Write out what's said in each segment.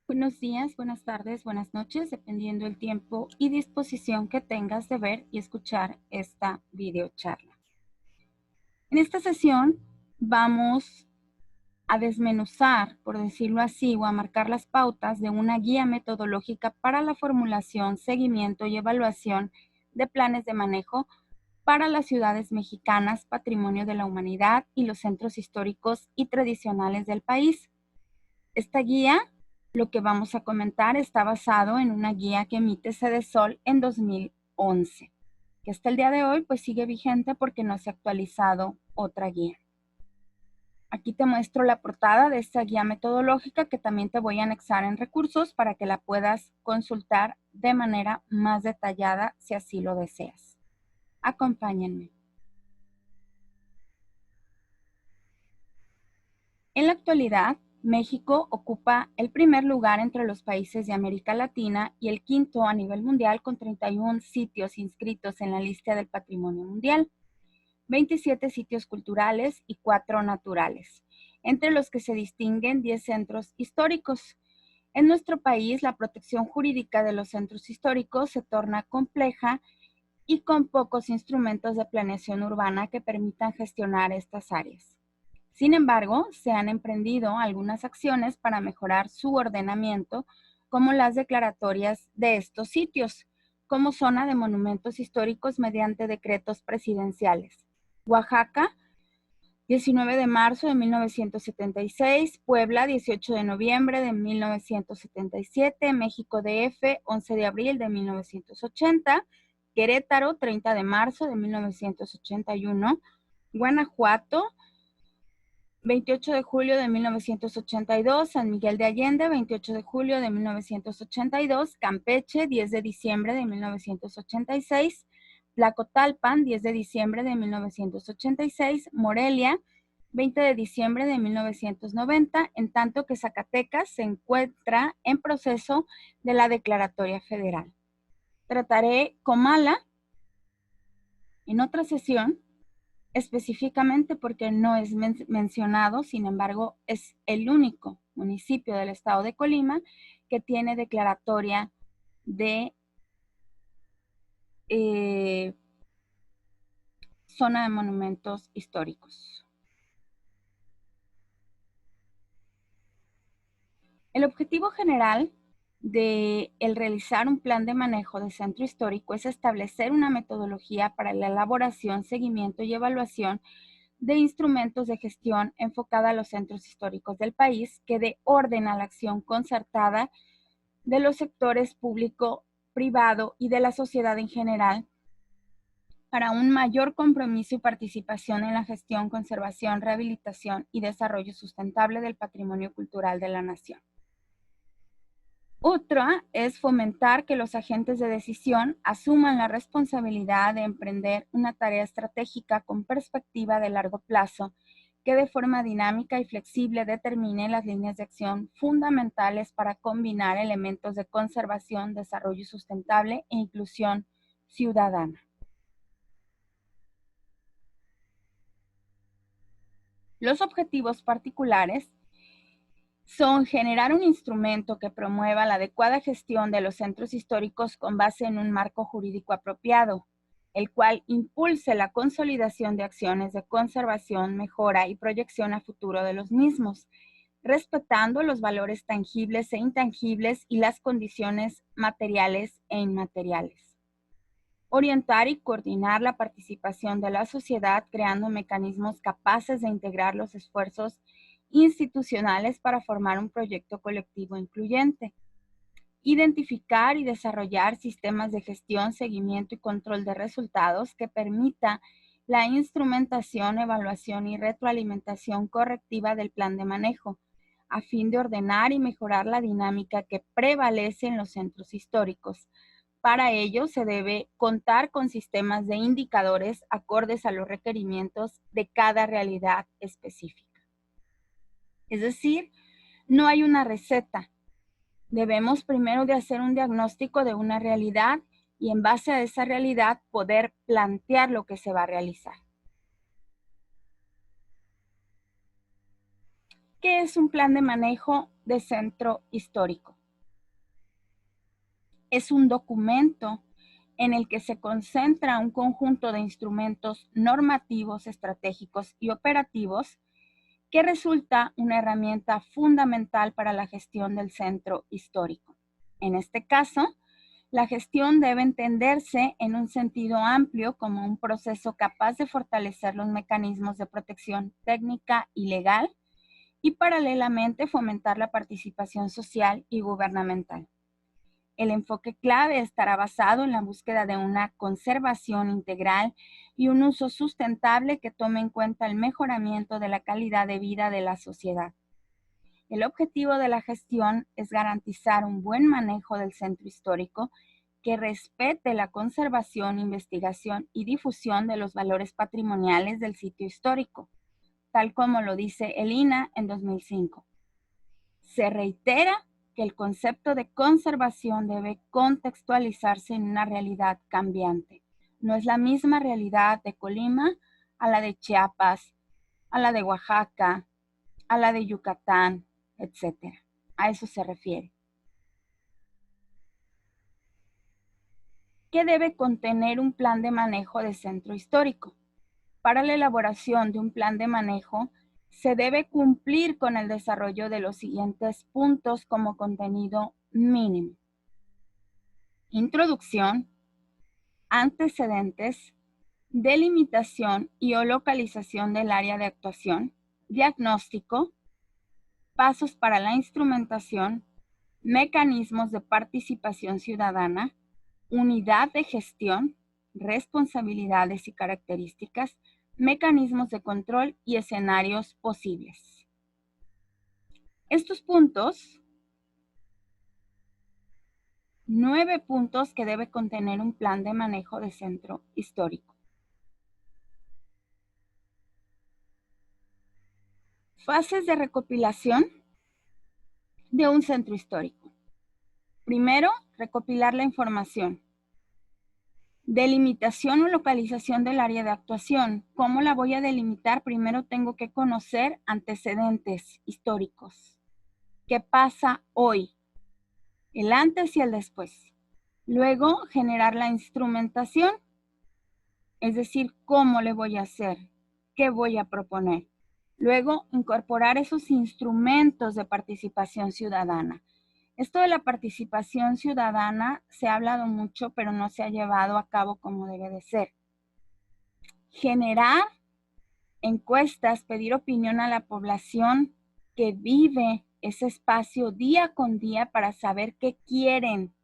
Buenos días, buenas tardes, buenas noches, dependiendo el tiempo y disposición que tengas de ver y escuchar esta videocharla. En esta sesión vamos a desmenuzar, por decirlo así, o a marcar las pautas de una guía metodológica para la formulación, seguimiento y evaluación de planes de manejo para las ciudades mexicanas, patrimonio de la humanidad y los centros históricos y tradicionales del país. Esta guía, lo que vamos a comentar, está basado en una guía que emite Cedesol en 2011, que hasta el día de hoy pues sigue vigente porque no se ha actualizado otra guía. Aquí te muestro la portada de esta guía metodológica que también te voy a anexar en recursos para que la puedas consultar de manera más detallada si así lo deseas. Acompáñenme. En la actualidad, México ocupa el primer lugar entre los países de América Latina y el quinto a nivel mundial con 31 sitios inscritos en la lista del Patrimonio Mundial, 27 sitios culturales y 4 naturales, entre los que se distinguen 10 centros históricos. En nuestro país, la protección jurídica de los centros históricos se torna compleja y con pocos instrumentos de planeación urbana que permitan gestionar estas áreas. Sin embargo, se han emprendido algunas acciones para mejorar su ordenamiento, como las declaratorias de estos sitios, como zona de monumentos históricos mediante decretos presidenciales. Oaxaca, 19 de marzo de 1976, Puebla, 18 de noviembre de 1977, México DF, 11 de abril de 1980, Querétaro, 30 de marzo de 1981, Guanajuato, 28 de julio de 1982, San Miguel de Allende, 28 de julio de 1982, Campeche, 10 de diciembre de 1986, Tlacotalpan, 10 de diciembre de 1986, Morelia, 20 de diciembre de 1990, en tanto que Zacatecas se encuentra en proceso de la declaratoria federal. Trataré Comala en otra sesión, específicamente porque no es mencionado, sin embargo, es el único municipio del estado de Colima que tiene declaratoria de zona de monumentos históricos. El objetivo general de el realizar un plan de manejo de centro histórico es establecer una metodología para la elaboración, seguimiento y evaluación de instrumentos de gestión enfocada a los centros históricos del país que dé orden a la acción concertada de los sectores público, privado y de la sociedad en general para un mayor compromiso y participación en la gestión, conservación, rehabilitación y desarrollo sustentable del patrimonio cultural de la nación. Otra es fomentar que los agentes de decisión asuman la responsabilidad de emprender una tarea estratégica con perspectiva de largo plazo que de forma dinámica y flexible determine las líneas de acción fundamentales para combinar elementos de conservación, desarrollo sustentable e inclusión ciudadana. Los objetivos particulares son generar un instrumento que promueva la adecuada gestión de los centros históricos con base en un marco jurídico apropiado, el cual impulse la consolidación de acciones de conservación, mejora y proyección a futuro de los mismos, respetando los valores tangibles e intangibles y las condiciones materiales e inmateriales. Orientar y coordinar la participación de la sociedad creando mecanismos capaces de integrar los esfuerzos institucionales para formar un proyecto colectivo incluyente. Identificar y desarrollar sistemas de gestión, seguimiento y control de resultados que permita la instrumentación, evaluación y retroalimentación correctiva del plan de manejo, a fin de ordenar y mejorar la dinámica que prevalece en los centros históricos. Para ello, se debe contar con sistemas de indicadores acordes a los requerimientos de cada realidad específica. Es decir, no hay una receta. Debemos primero de hacer un diagnóstico de una realidad y en base a esa realidad poder plantear lo que se va a realizar. ¿Qué es un plan de manejo de centro histórico? Es un documento en el que se concentra un conjunto de instrumentos normativos, estratégicos y operativos que resulta una herramienta fundamental para la gestión del centro histórico. En este caso, la gestión debe entenderse en un sentido amplio como un proceso capaz de fortalecer los mecanismos de protección técnica y legal y paralelamente fomentar la participación social y gubernamental. El enfoque clave estará basado en la búsqueda de una conservación integral y un uso sustentable que tome en cuenta el mejoramiento de la calidad de vida de la sociedad. El objetivo de la gestión es garantizar un buen manejo del centro histórico que respete la conservación, investigación y difusión de los valores patrimoniales del sitio histórico, tal como lo dice el INAH en 2005. Se reitera que el concepto de conservación debe contextualizarse en una realidad cambiante. No es la misma realidad de Colima a la de Chiapas, a la de Oaxaca, a la de Yucatán, etc. A eso se refiere. ¿Qué debe contener un plan de manejo de centro histórico? Para la elaboración de un plan de manejo, se debe cumplir con el desarrollo de los siguientes puntos como contenido mínimo: introducción, antecedentes, delimitación y o localización del área de actuación, diagnóstico, pasos para la instrumentación, mecanismos de participación ciudadana, unidad de gestión, responsabilidades y características, mecanismos de control y escenarios posibles. Estos puntos, 9 puntos que debe contener un plan de manejo de centro histórico. Fases de recopilación de un centro histórico. Primero, recopilar la información. Delimitación o localización del área de actuación. ¿Cómo la voy a delimitar? Primero tengo que conocer antecedentes históricos. ¿Qué pasa hoy? El antes y el después. Luego, generar la instrumentación, es decir, ¿cómo le voy a hacer? ¿Qué voy a proponer? Luego, incorporar esos instrumentos de participación ciudadana. Esto de la participación ciudadana se ha hablado mucho, pero no se ha llevado a cabo como debe de ser. Generar encuestas, pedir opinión a la población que vive ese espacio día con día para saber qué quieren,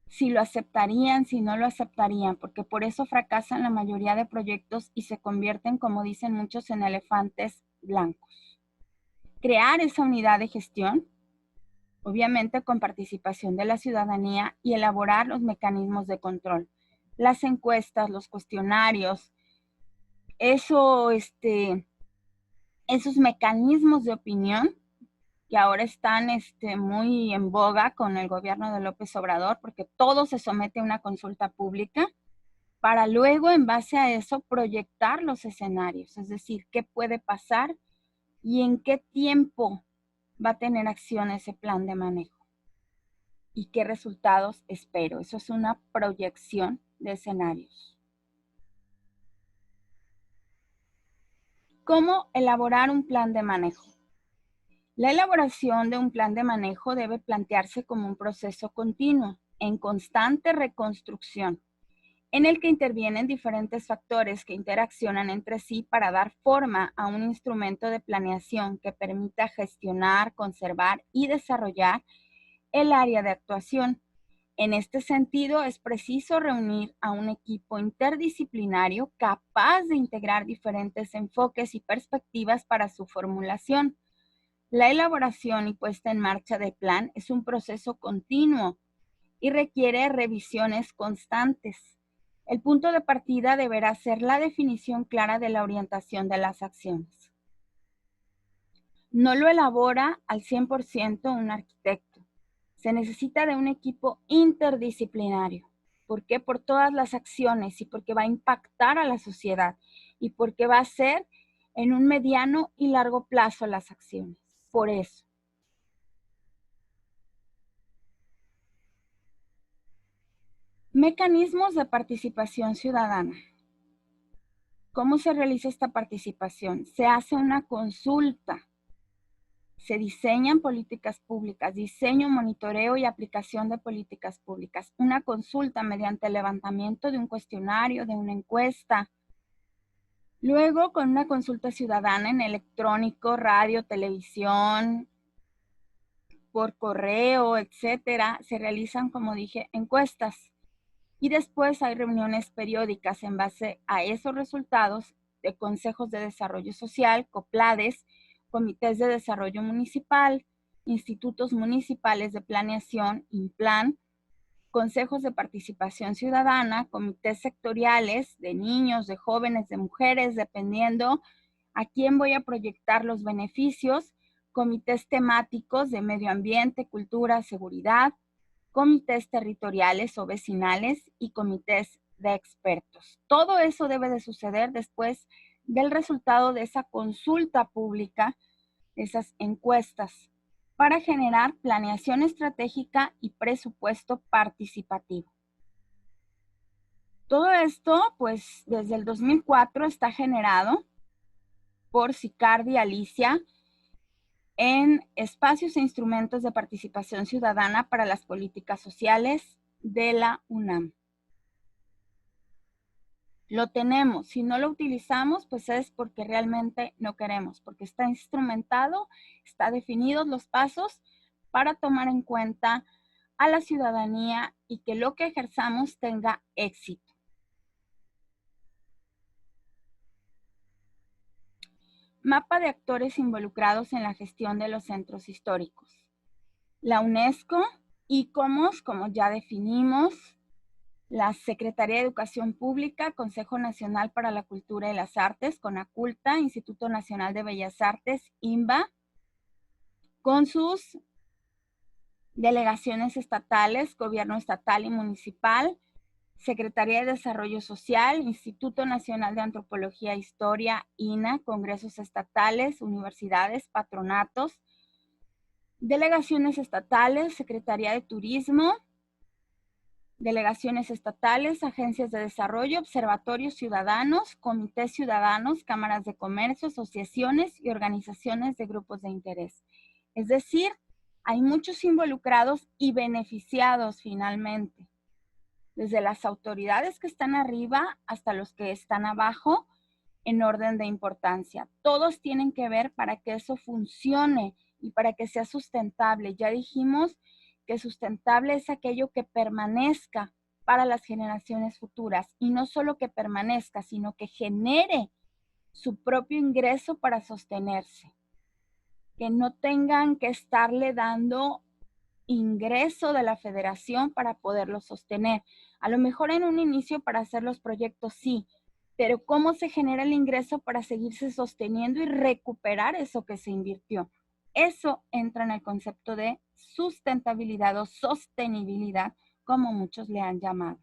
si lo aceptarían, si no lo aceptarían, porque por eso fracasan la mayoría de proyectos y se convierten, como dicen muchos, en elefantes blancos. Crear esa unidad de gestión, obviamente con participación de la ciudadanía, y elaborar los mecanismos de control, las encuestas, los cuestionarios, esos mecanismos de opinión que ahora están muy en boga con el gobierno de López Obrador, porque todo se somete a una consulta pública, para luego, en base a eso, proyectar los escenarios, es decir, qué puede pasar y en qué tiempo va a tener acción ese plan de manejo y qué resultados espero. Eso es una proyección de escenarios. ¿Cómo elaborar un plan de manejo? La elaboración de un plan de manejo debe plantearse como un proceso continuo, en constante reconstrucción, en el que intervienen diferentes factores que interaccionan entre sí para dar forma a un instrumento de planeación que permita gestionar, conservar y desarrollar el área de actuación. En este sentido, es preciso reunir a un equipo interdisciplinario capaz de integrar diferentes enfoques y perspectivas para su formulación. La elaboración y puesta en marcha del plan es un proceso continuo y requiere revisiones constantes. El punto de partida deberá ser la definición clara de la orientación de las acciones. No lo elabora al 100% un arquitecto. Se necesita de un equipo interdisciplinario. ¿Por qué? Por todas las acciones y porque va a impactar a la sociedad y porque va a ser en un mediano y largo plazo las acciones. Por eso. Mecanismos de participación ciudadana. ¿Cómo se realiza esta participación? Se hace una consulta, se diseñan políticas públicas, diseño, monitoreo y aplicación de políticas públicas. Una consulta mediante el levantamiento de un cuestionario, de una encuesta. Luego, con una consulta ciudadana en electrónico, radio, televisión, por correo, etcétera, se realizan, como dije, encuestas. Y después hay reuniones periódicas en base a esos resultados de consejos de desarrollo social, COPLADES, comités de desarrollo municipal, institutos municipales de planeación, INPLAN, consejos de participación ciudadana, comités sectoriales de niños, de jóvenes, de mujeres, dependiendo a quién voy a proyectar los beneficios, comités temáticos de medio ambiente, cultura, seguridad, comités territoriales o vecinales y comités de expertos. Todo eso debe de suceder después del resultado de esa consulta pública, esas encuestas, para generar planeación estratégica y presupuesto participativo. Todo esto, pues, desde el 2004 está generado por Sicardi Alicia en espacios e instrumentos de participación ciudadana para las políticas sociales de la UNAM. Lo tenemos, si no lo utilizamos, pues es porque realmente no queremos, porque está instrumentado, está definidos los pasos para tomar en cuenta a la ciudadanía y que lo que ejerzamos tenga éxito. Mapa de actores involucrados en la gestión de los centros históricos. La UNESCO, ICOMOS, como ya definimos, la Secretaría de Educación Pública, Consejo Nacional para la Cultura y las Artes, CONACULTA, Instituto Nacional de Bellas Artes, INBA, con sus delegaciones estatales, gobierno estatal y municipal, Secretaría de Desarrollo Social, Instituto Nacional de Antropología e Historia, INA, congresos estatales, universidades, patronatos, delegaciones estatales, Secretaría de Turismo, delegaciones estatales, agencias de desarrollo, observatorios ciudadanos, comités ciudadanos, cámaras de comercio, asociaciones y organizaciones de grupos de interés. Es decir, hay muchos involucrados y beneficiados finalmente, desde las autoridades que están arriba hasta los que están abajo en orden de importancia. Todos tienen que ver para que eso funcione y para que sea sustentable. Ya dijimos que sustentable es aquello que permanezca para las generaciones futuras y no solo que permanezca, sino que genere su propio ingreso para sostenerse. Que no tengan que estarle dando ingreso de la federación para poderlo sostener. A lo mejor en un inicio para hacer los proyectos sí, pero ¿cómo se genera el ingreso para seguirse sosteniendo y recuperar eso que se invirtió? Eso entra en el concepto de sustentabilidad o sostenibilidad, como muchos le han llamado.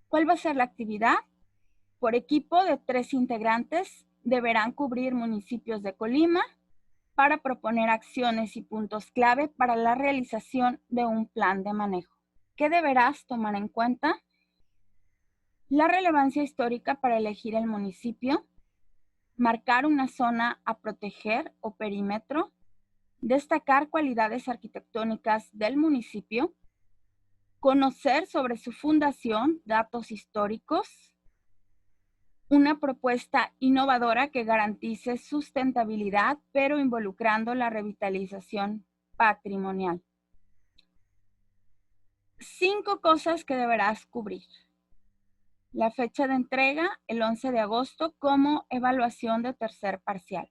¿Cuál va a ser la actividad? Por equipo de 3 integrantes deberán cubrir municipios de Colima para proponer acciones y puntos clave para la realización de un plan de manejo. ¿Qué deberás tomar en cuenta? La relevancia histórica para elegir el municipio, marcar una zona a proteger o perímetro, destacar cualidades arquitectónicas del municipio, conocer sobre su fundación, datos históricos, una propuesta innovadora que garantice sustentabilidad, pero involucrando la revitalización patrimonial. 5 cosas que deberás cubrir. La fecha de entrega, el 11 de agosto, como evaluación de tercer parcial.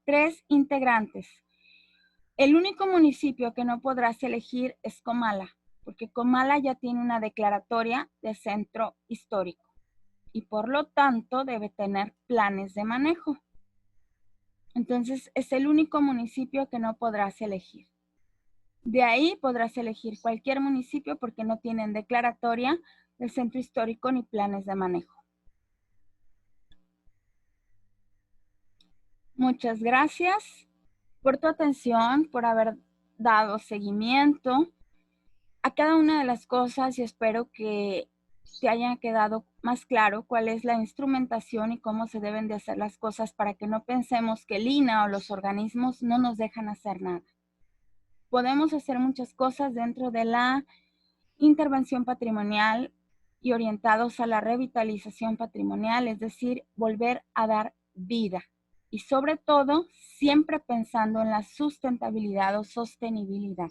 3 integrantes. El único municipio que no podrás elegir es Comala, porque Comala ya tiene una declaratoria de centro histórico y por lo tanto debe tener planes de manejo. Entonces es el único municipio que no podrás elegir. De ahí podrás elegir cualquier municipio porque no tienen declaratoria de centro histórico ni planes de manejo. Muchas gracias por tu atención, por haber dado seguimiento a cada una de las cosas y espero que te haya quedado más claro cuál es la instrumentación y cómo se deben de hacer las cosas para que no pensemos que el INAH o los organismos no nos dejan hacer nada. Podemos hacer muchas cosas dentro de la intervención patrimonial y orientados a la revitalización patrimonial, es decir, volver a dar vida. Y sobre todo, siempre pensando en la sustentabilidad o sostenibilidad.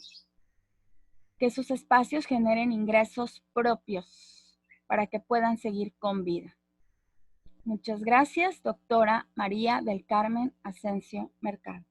Que sus espacios generen ingresos propios para que puedan seguir con vida. Muchas gracias, doctora María del Carmen Asensio Mercado.